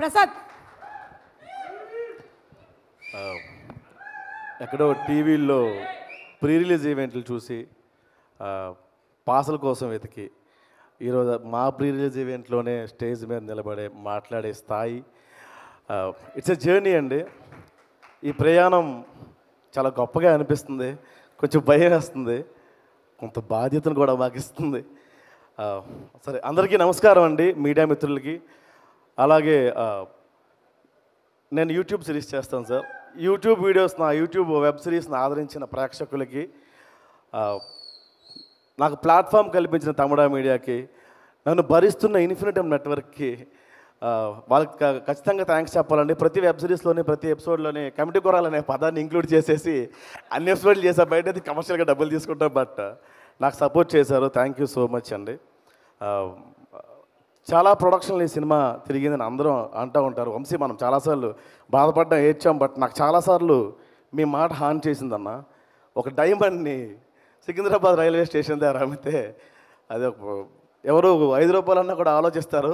ప్రసాద్ ఎక్కడో టీవీల్లో pre release ఈవెంట్లు చూసి పాసల కోసం వెతికి ఈరోజు మా ప్రీ రిలీజ్ ఈవెంట్లోనే స్టేజ్ మీద నిలబడే మాట్లాడే స్థాయి ఇట్స్ ఎ జర్నీ అండి. ఈ ప్రయాణం చాలా గొప్పగా అనిపిస్తుంది, కొంచెం భయం వేస్తుంది, కొంత బాధ్యతను కూడా మాకు ఇస్తుంది. సరే, అందరికీ నమస్కారం అండి, మీడియా మిత్రులకి. అలాగే నేను యూట్యూబ్ సిరీస్ చేస్తాను సార్. యూట్యూబ్ వీడియోస్, నా యూట్యూబ్ వెబ్ సిరీస్ని ఆదరించిన ప్రేక్షకులకి, నాకు ప్లాట్ఫామ్ కల్పించిన తమిళ మీడియాకి, నన్ను భరిస్తున్న ఇన్ఫినిటమ్ నెట్వర్క్కి వాళ్ళకి ఖచ్చితంగా థ్యాంక్స్ చెప్పాలండి. ప్రతి వెబ్ సిరీస్లోని ప్రతి ఎపిసోడ్లోని కమిటీ కొరాలు అనే పదాన్ని ఇంక్లూడ్ చేసేసి అన్ని ఎపిసోడ్లు చేసా. బయట అయితే కమర్షియల్గా డబ్బులు తీసుకుంటాం, బట్ నాకు సపోర్ట్ చేశారు. థ్యాంక్ యూ సో మచ్ అండి. చాలా ప్రొడక్షన్లు ఈ సినిమా తిరిగిందని అందరూ అంటూ ఉంటారు. వంశీ, మనం చాలాసార్లు బాధపడ్డాం, ఏడ్చాం, బట్ నాకు చాలాసార్లు మీ మాట హాన్ చేసిందన్న. ఒక డైమండ్ని సికింద్రాబాద్ రైల్వే స్టేషన్ దగ్గర అమ్మితే అది ఎవరు 5 రూపాయలన్నా కూడా ఆలోచిస్తారు.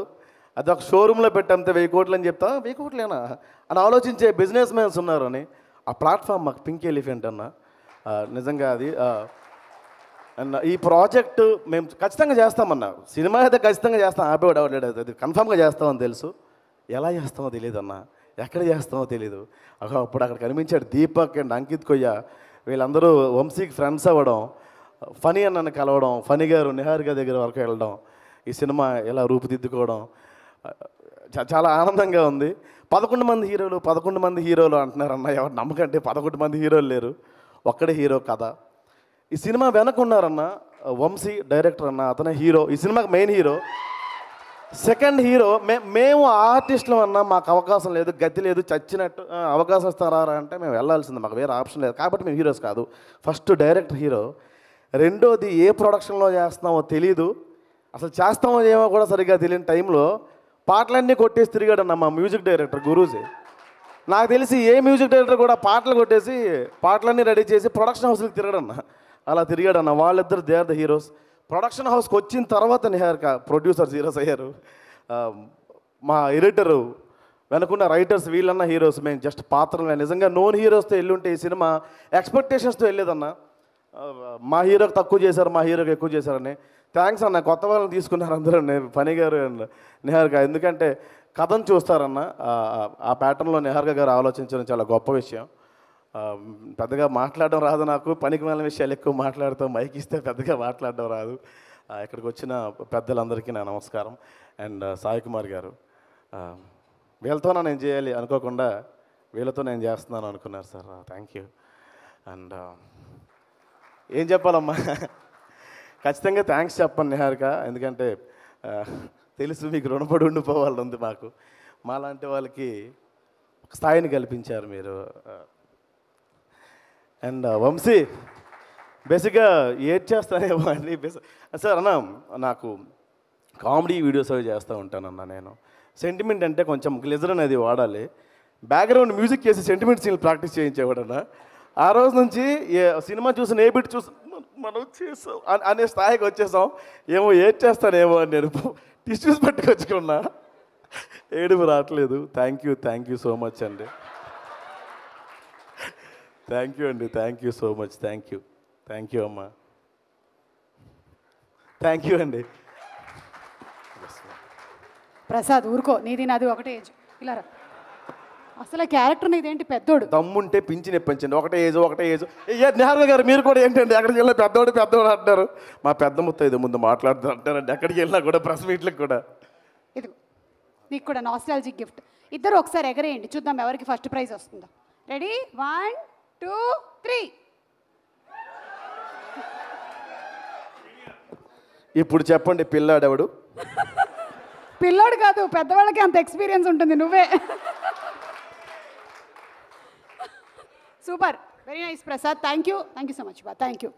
అది ఒక షోరూంలో పెట్టి అమ్మితే 1000 కోట్లు అని చెప్తా, 1000 కోట్లేనా అని ఆలోచించే బిజినెస్ మ్యాన్స్ ఉన్నారు అని. ఆ ప్లాట్ఫామ్ మాకు పింక్ ఎలిఫెంట్ అన్న. నిజంగా అది అండ్ ఈ ప్రాజెక్టు మేము ఖచ్చితంగా చేస్తామన్నా. సినిమా అయితే ఖచ్చితంగా చేస్తాం, ఆపేవాడు అవలేడు, అది కన్ఫామ్గా చేస్తామని తెలుసు. ఎలా చేస్తామో తెలియదు అన్న, ఎక్కడ చేస్తామో తెలీదు. అప్పుడు అక్కడ కనిపించాడు దీపక్ అండ్ అంకిత్ కొయ్య, వీళ్ళందరూ వంశీకి ఫ్రెండ్స్ అవ్వడం, ఫనీ అన్నని కలవడం, ఫనీ గారు నిహారిక దగ్గర వరకు వెళ్ళడం, ఈ సినిమా ఎలా రూపుదిద్దుకోవడం చాలా ఆనందంగా ఉంది. 11 మంది హీరోలు అంటున్నారన్న. ఎవరు నమ్మకంటే 11 మంది హీరోలు లేరు, ఒక్కడే హీరో కథ. ఈ సినిమా వెనకున్నారన్న వంశీ డైరెక్టర్ అన్న, అతనే హీరో, ఈ సినిమాకి మెయిన్ హీరో. సెకండ్ హీరో మేము ఆర్టిస్టులు అన్నా, మాకు అవకాశం లేదు, గతి లేదు, చచ్చినట్టు అవకాశం ఇస్తారా అంటే మేము వెళ్ళాల్సింది, మాకు వేరే ఆప్షన్ లేదు, కాబట్టి మేము హీరోస్ కాదు. First director hero. రెండోది ఏ ప్రొడక్షన్లో చేస్తున్నామో తెలీదు, అసలు చేస్తామో ఏమో కూడా సరిగ్గా తెలియని టైంలో పాటలన్నీ కొట్టేసి తిరిగాడన్న మా మ్యూజిక్ డైరెక్టర్ గురూజీ. నాకు తెలిసి ఏ మ్యూజిక్ డైరెక్టర్ కూడా పాటలు కొట్టేసి పాటలన్నీ రెడీ చేసి ప్రొడక్షన్ హౌస్కి తిరగడన్న. అలా తిరిగాడన్న. వాళ్ళిద్దరు they are the heroes. Production హౌస్కి వచ్చిన తర్వాత నిహారిక ప్రొడ్యూసర్స్ హీరోస్ అయ్యారు. మా ఎడిటరు, వెనుకున్న రైటర్స్, వీళ్ళన్న హీరోస్, మేము జస్ట్ పాత్రలే. నిజంగా నోన్ హీరోస్తో వెళ్ళుంటే ఈ సినిమా ఎక్స్పెక్టేషన్స్తో వెళ్ళేదన్న. మా హీరోకి తక్కువ చేశారు, మా హీరోకి ఎక్కువ చేశారని. థ్యాంక్స్ అన్న, కొత్త వాళ్ళని తీసుకున్నారు అందరూ, ఫనీ గారు అండ్ నిహారిక. ఎందుకంటే కథను చూస్తారన్న, ఆ ప్యాటర్న్లో నిహారిక గారు ఆలోచించడం చాలా గొప్ప విషయం. పెద్దగా మాట్లాడడం రాదు నాకు, పనికి మాలిన విషయాలు ఎక్కువ మాట్లాడతాం, మైక్ ఇస్తే పెద్దగా మాట్లాడడం రాదు. ఇక్కడికి వచ్చిన పెద్దలందరికీ నా నమస్కారం. అండ్ సాయి కుమార్ గారు, వీళ్ళతోనే నేను చేయాలి అనుకోకుండా వీళ్ళతో నేను చేస్తున్నాను అనుకున్నారు సార్, థ్యాంక్ యూ. అండ్ ఏం చెప్పాలమ్మా, ఖచ్చితంగా థ్యాంక్స్ చెప్పండి నిహారిక, ఎందుకంటే తెలుసు మీకు రుణపడి ఉండిపోవాలి ఉంది మాకు. మాలాంటి వాళ్ళకి ఒక స్థాయిని కల్పించారు మీరు. అండ్ వంశీ, బేసిక్గా ఏడ్ చేస్తానేమో అండి సార్ అన్న. నాకు కామెడీ వీడియోస్ అవి చేస్తూ ఉంటానన్న. నేను సెంటిమెంట్ అంటే కొంచెం గ్లిజర్ అనేది వాడాలి, బ్యాక్గ్రౌండ్ మ్యూజిక్ చేసి సెంటిమెంట్ సీన్లు ప్రాక్టీస్ చేయించేవాడన్న. ఆ రోజు నుంచి సినిమా చూసిన ఏ బిట్ చూసి మనం చేసాం అనే స్థాయికి వచ్చేసాం. ఏమో ఏడ్ చేస్తానేమో అని నేను టిష్యూస్ పట్టుకొచ్చుకున్నా, ఏడుపు రావట్లేదు. థ్యాంక్ యూ సో మచ్ అండి. థ్యాంక్ యూ అండి, thank you so much. Thank you అమ్మా, థ్యాంక్ యూ అండి. ప్రసాద్ ఊరుకో, నీది నాది ఒకటే ఏజ్. ఇలా అసలు క్యారెక్టర్ నీదేంటి పెద్దోడు? దమ్ముంటే పింఛన్ ఇప్పించండి, ఒకటే ఏజ్. నిహారిక గారు మీరు కూడా ఏంటండి ఎక్కడికి వెళ్ళినా పెద్దోడు అంటారు. మా పెద్ద ముత్త ఇది ముందు మాట్లాడుతూ అంటారండి ఎక్కడికి వెళ్ళినా కూడా, ప్రెస్ మీట్లకు కూడా. ఇది నీకు కూడా నాస్టాలజిక్ గిఫ్ట్. ఇద్దరు ఒకసారి ఎగరేయండి, చూద్దాం ఎవరికి ఫస్ట్ ప్రైజ్ వస్తుందో. రెడీ, 1 2 3. ఇప్పుడు చెప్పండి, పిల్లాడెవడు? పిల్లోడు కాదు, పెద్దవాళ్ళకి అంత ఎక్స్పీరియన్స్ ఉంటుంది, నువ్వే. Super, very nice Prasad. Thank you so much బా, థ్యాంక్ యూ.